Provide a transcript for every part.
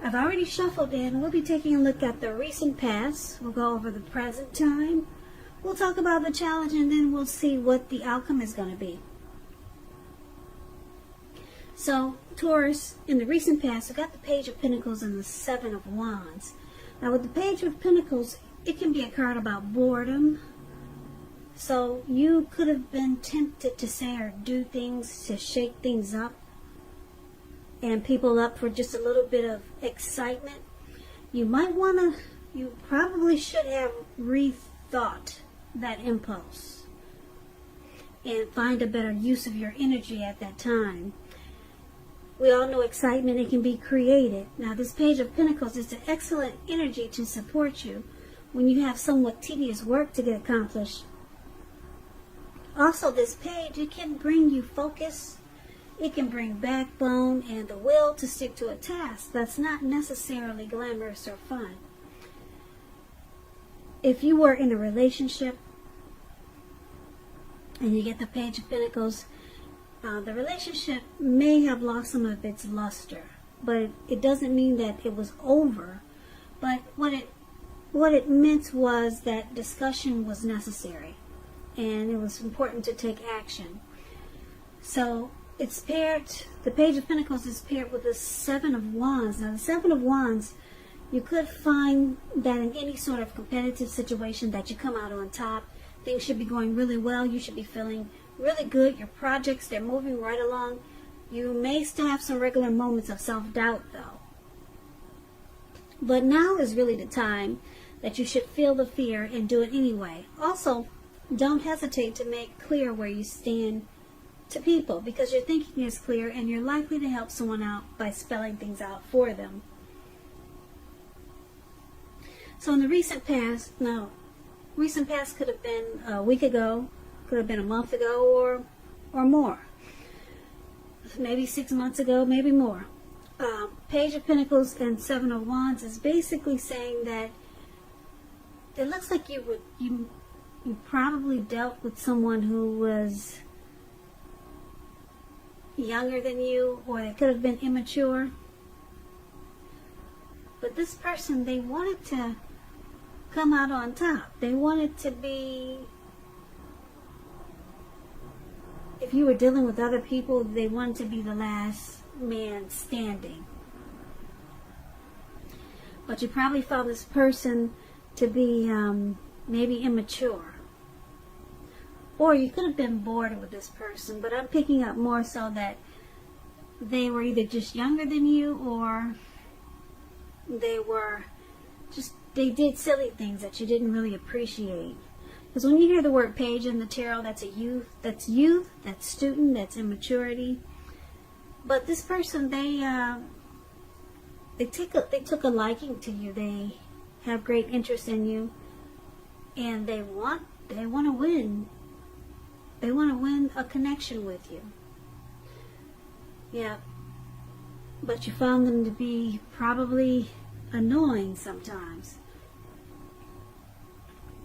I've already shuffled in. We'll be taking a look at the recent past. We'll go over the present time. We'll talk about the challenge, and then we'll see what the outcome is going to be. So, Taurus, in the recent past, we got the Page of Pentacles and the Seven of Wands. Now, with the Page of Pentacles, it can be a card about boredom. So, you could have been tempted to say or do things to shake things up and people up for just a little bit of excitement. You probably should have rethought that impulse and find a better use of your energy at that time. We all know excitement, it can be created. Now, this Page of Pentacles is an excellent energy to support you when you have somewhat tedious work to get accomplished. Also, this page, it can bring you focus. It can bring backbone and the will to stick to a task that's not necessarily glamorous or fun. If you were in a relationship and you get the Page of Pentacles, the relationship may have lost some of its luster, but it doesn't mean that it was over. But what it meant was that discussion was necessary, and it was important to take action. So it's paired, the Page of Pentacles is paired with the Seven of Wands. Now, the Seven of Wands, you could find that in any sort of competitive situation that you come out on top. Things should be going really well. You should be feeling really good. Your projects, they're moving right along. You may still have some regular moments of self-doubt, though. But now is really the time that you should feel the fear and do it anyway. Also, don't hesitate to make clear where you stand to people, because your thinking is clear and you're likely to help someone out by spelling things out for them. So in the recent past, recent past could have been a week ago, could have been a month ago, or more. Maybe 6 months ago, maybe more. Page of Pentacles and Seven of Wands is basically saying that it looks like you probably dealt with someone who was younger than you, or they could have been immature. But this person, they wanted to come out on top. They wanted to be, if you were dealing with other people, they wanted to be the last man standing. But you probably found this person to be maybe immature. Or you could have been bored with this person, but I'm picking up more so that they were either just younger than you, or they did silly things that you didn't really appreciate. Because when you hear the word page in the tarot, that's youth, that's student, that's immaturity. But this person, they took a liking to you. They have great interest in you, and they want to win. They want to win a connection with you. Yeah. But you found them to be probably annoying sometimes.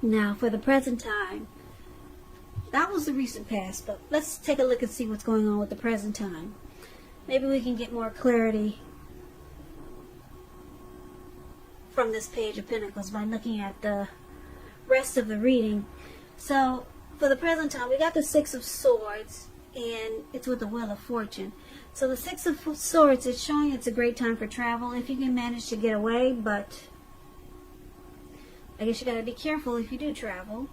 Now, for the present time, that was the recent past, but let's take a look and see what's going on with the present time. Maybe we can get more clarity from this Page of Pentacles by looking at the rest of the reading. So, for the present time, we got the Six of Swords, and it's with the Wheel of Fortune. So the Six of Swords is showing it's a great time for travel if you can manage to get away, but I guess you got to be careful if you do travel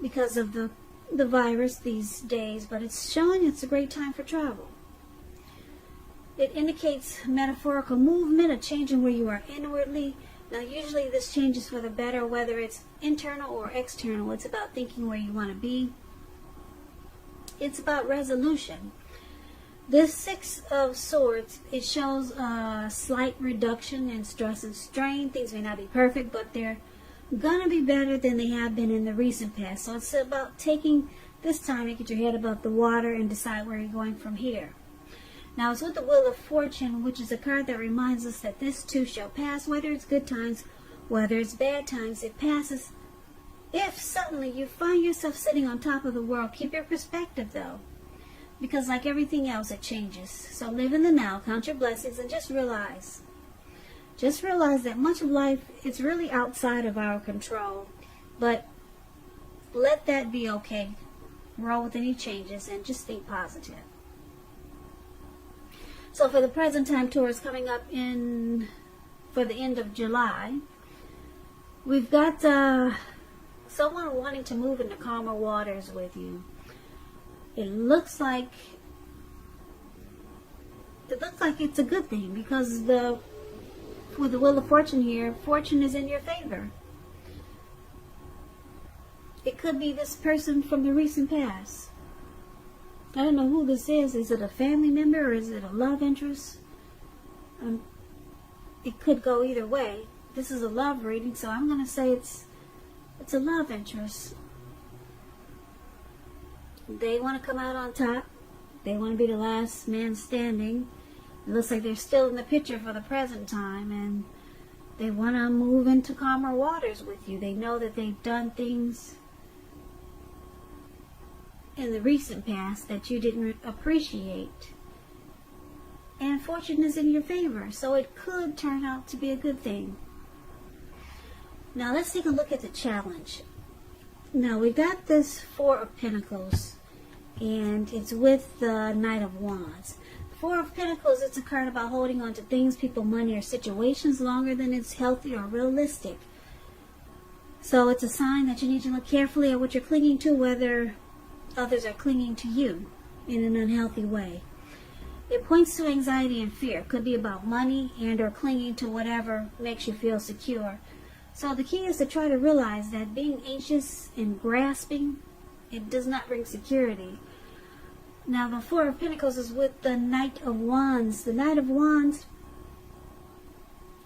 because of the virus these days, but it's showing it's a great time for travel. It indicates metaphorical movement, a change in where you are inwardly. Now, usually this changes for the better, whether it's internal or external. It's about thinking where you want to be. It's about resolution. This Six of Swords, it shows a slight reduction in stress and strain. Things may not be perfect, but they're going to be better than they have been in the recent past. So it's about taking this time to get your head above the water and decide where you're going from here. Now, it's with the Wheel of Fortune, which is a card that reminds us that this too shall pass. Whether it's good times, whether it's bad times, it passes. If suddenly you find yourself sitting on top of the world, keep your perspective, though. Because like everything else, it changes. So live in the now, count your blessings, and just realize Just realize that much of life is really outside of our control. But let that be okay. Roll with any changes and just think positive. So for the present time, Taurus, coming up for the end of July, we've got someone wanting to move into calmer waters with you. It looks like it's a good thing, because with the Wheel of Fortune here, fortune is in your favor. It could be this person from the recent past. I don't know who this is. Is it a family member or is it a love interest? It could go either way. This is a love reading, so I'm going to say it's a love interest. They want to come out on top. They want to be the last man standing. It looks like they're still in the picture for the present time, and they want to move into calmer waters with you. They know that they've done things in the recent past that you didn't appreciate. And fortune is in your favor, so it could turn out to be a good thing. Now let's take a look at the challenge. Now we got this Four of Pentacles, and it's with the Knight of Wands. Four of Pentacles, it's a card about holding on to things, people, money, or situations longer than it's healthy or realistic. So it's a sign that you need to look carefully at what you're clinging to, whether others are clinging to you in an unhealthy way. It points to anxiety and fear. It could be about money and or clinging to whatever makes you feel secure. So the key is to try to realize that being anxious and grasping, it does not bring security. Now the Four of Pentacles is with the Knight of Wands. The Knight of Wands,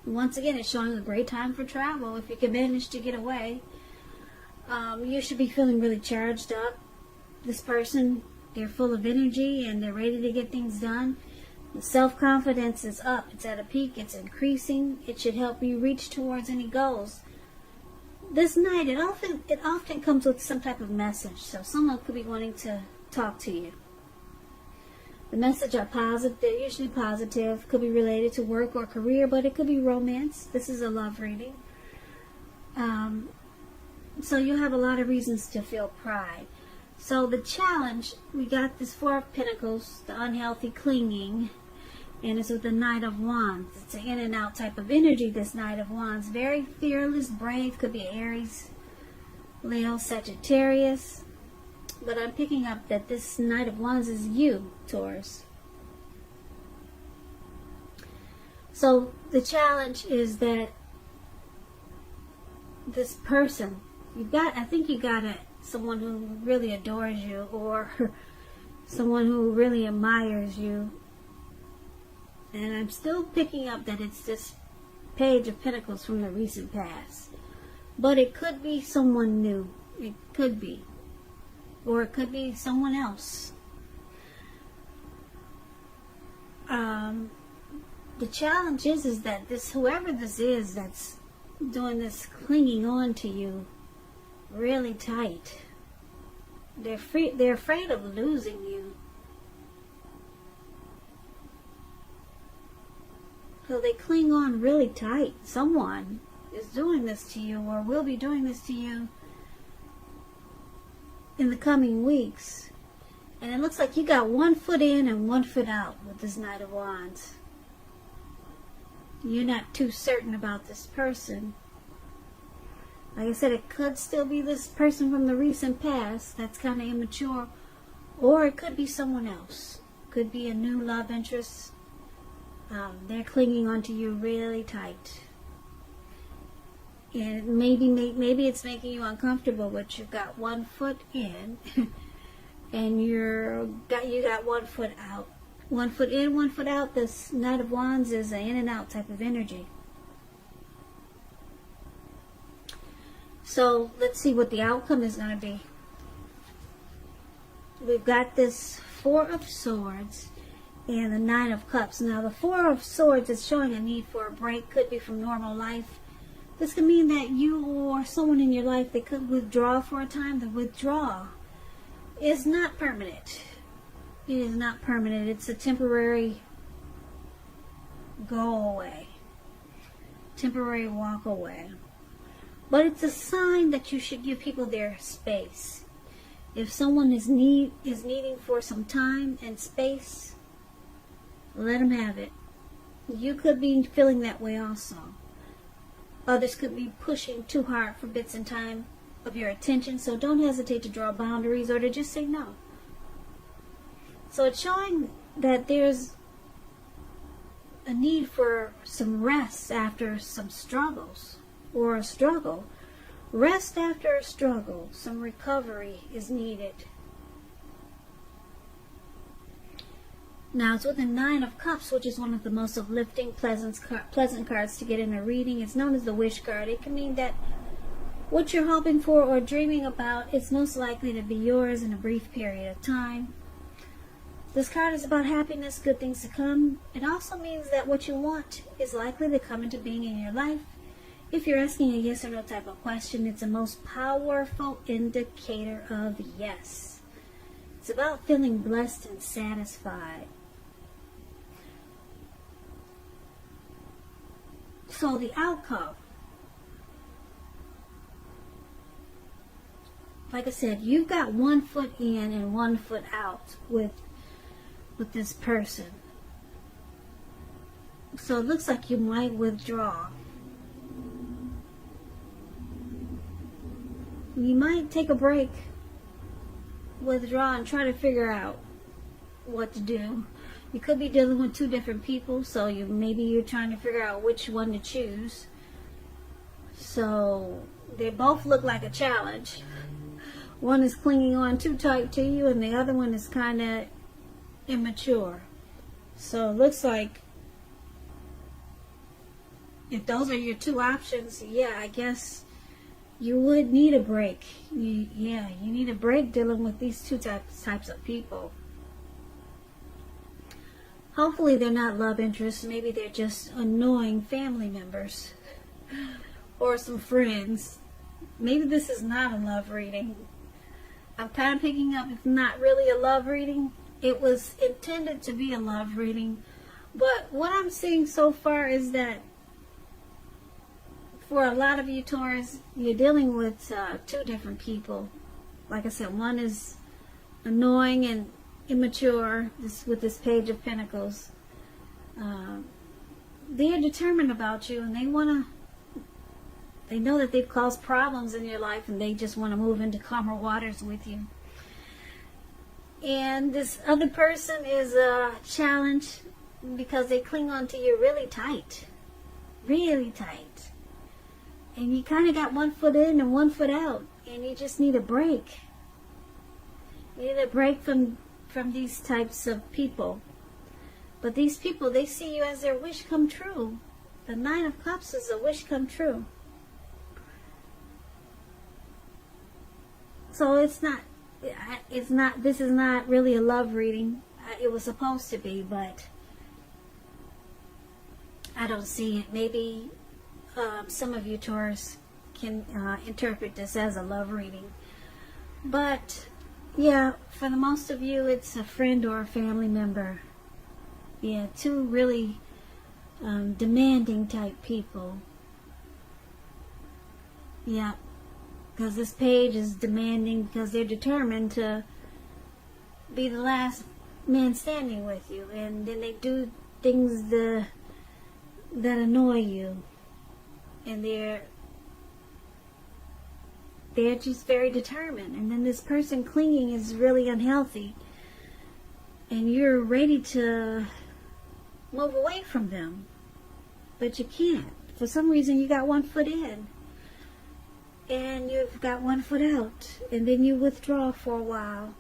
once again, is showing a great time for travel if you can manage to get away. You should be feeling really charged up. This person, they're full of energy and they're ready to get things done. The self-confidence is up. It's at a peak. It's increasing. It should help you reach towards any goals. This night, it often comes with some type of message. So someone could be wanting to talk to you. The message are positive. They're usually positive. Could be related to work or career, but it could be romance. This is a love reading. So you'll have a lot of reasons to feel pride. So the challenge, we got this Four of Pentacles, the unhealthy clinging, and it's with the Knight of Wands. It's an in and out type of energy, this Knight of Wands. Very fearless, brave, could be Aries, Leo, Sagittarius. But I'm picking up that this Knight of Wands is you, Taurus. So the challenge is that this person, I think you got someone who really adores you, or someone who really admires you. And I'm still picking up that it's this Page of Pentacles from the recent past. But it could be someone new. It could be. Or it could be someone else. The challenge is that whoever this is that's doing this clinging on to you really tight, they're afraid of losing you. So they cling on really tight. Someone is doing this to you, or will be doing this to you in the coming weeks. And it looks like you got 1 foot in and 1 foot out with this Knight of Wands. You're not too certain about this person. Like I said, it could still be this person from the recent past that's kind of immature, or it could be someone else. Could be a new love interest. They're clinging onto you really tight. And maybe it's making you uncomfortable, but you've got 1 foot in and you got 1 foot out. 1 foot in, 1 foot out. This Knight of Wands is an in and out type of energy. So let's see what the outcome is going to be. We've got this Four of Swords and the Nine of Cups. Now the Four of Swords is showing a need for a break. Could be from normal life. This could mean that you or someone in your life, they could withdraw for a time. The withdrawal is not permanent. It is not permanent. It's a temporary go away. temporary walk away. But it's a sign that you should give people their space. If someone is needing for some time and space, let them have it. You could be feeling that way also. Others could be pushing too hard for bits and time of your attention, so don't hesitate to draw boundaries or to just say no. So it's showing that there's a need for some rest after some struggles, or a struggle. Rest after a struggle. Some recovery is needed. Now it's with the Nine of Cups, which is one of the most uplifting, pleasant cards to get in a reading. It's known as the Wish card. It can mean that what you're hoping for or dreaming about is most likely to be yours in a brief period of time. This card is about happiness, good things to come. It also means that what you want is likely to come into being in your life. If you're asking a yes or no type of question, it's a most powerful indicator of yes. It's about feeling blessed and satisfied. So the outcome, like I said, you've got 1 foot in and 1 foot out with this person. So it looks like you might withdraw. You might take a break, withdraw, and try to figure out what to do. You could be dealing with 2 different people, so maybe you're trying to figure out which one to choose. So they both look like a challenge. One is clinging on too tight to you, and the other one is kind of immature. So it looks like if those are your 2 options, yeah, I guess you would need a break. You need a break dealing with these 2 types of people. Hopefully they're not love interests. Maybe they're just annoying family members or some friends. Maybe this is not a love reading. I'm kind of picking up it's not really a love reading. It was intended to be a love reading. But what I'm seeing so far is that for a lot of you Taurus, you're dealing with 2 different people. Like I said, one is annoying and immature, with this Page of Pentacles. They're determined about you, and they know that they've caused problems in your life, and they just want to move into calmer waters with you. And this other person is a challenge because they cling on to you really tight. Really tight. And you kind of got 1 foot in and 1 foot out, and you just need a break. You need a break from these types of people. But these people, they see you as their wish come true. The Nine of Cups is a wish come true. So this is not really a love reading. It was supposed to be, but I don't see it. Maybe some of you Taurus can interpret this as a love reading. But yeah, for the most of you, it's a friend or a family member. Yeah, 2 really demanding type people. Yeah, because this page is demanding because they're determined to be the last man standing with you. And then they do things that annoy you. And they're just very determined. And then this person clinging is really unhealthy. And you're ready to move away from them. But you can't. For some reason you got 1 foot in. And you've got 1 foot out. And then you withdraw for a while.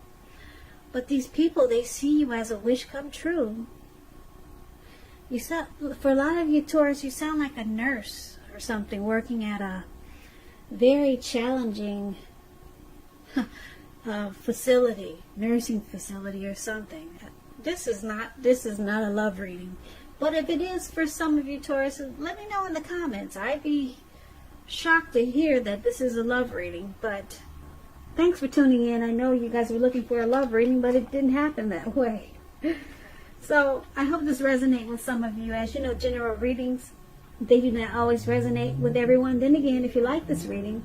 But these people, they see you as a wish come true. For a lot of you Taurus, you sound like a nurse or something working at a very challenging facility, nursing facility or something. This is not a love reading. But if it is for some of you Taurus, let me know in the comments. I'd be shocked to hear that this is a love reading. But thanks for tuning in. I know you guys were looking for a love reading, but it didn't happen that way. So I hope this resonates with some of you. As you know, general readings They do not always resonate with everyone. Then again, if you like this reading,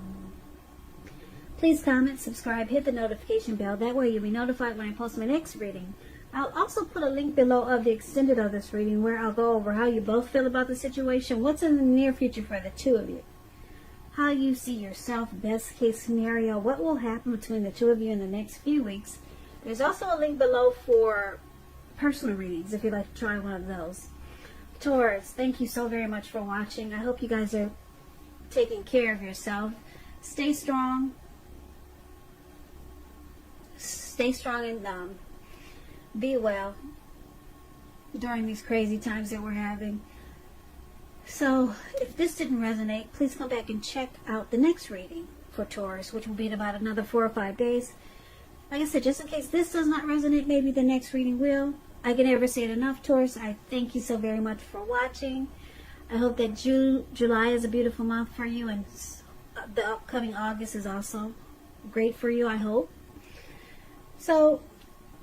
please comment, subscribe, hit the notification bell. That way you'll be notified when I post my next reading. I'll also put a link below of the extended of this reading where I'll go over how you both feel about the situation, what's in the near future for the two of you, how you see yourself, best case scenario, what will happen between the two of you in the next few weeks. There's also a link below for personal readings if you'd like to try one of those. Taurus, thank you so very much for watching. I hope you guys are taking care of yourself. Stay strong. Stay strong and be well during these crazy times that we're having. So if this didn't resonate, please come back and check out the next reading for Taurus, which will be in about another 4 or 5 days. Like I said, just in case this does not resonate, maybe the next reading will. I can never say it enough, Taurus. I thank you so very much for watching. I hope that July is a beautiful month for you, and the upcoming August is also great for you, I hope. So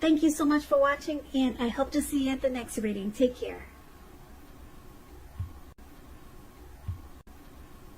thank you so much for watching, and I hope to see you at the next reading. Take care.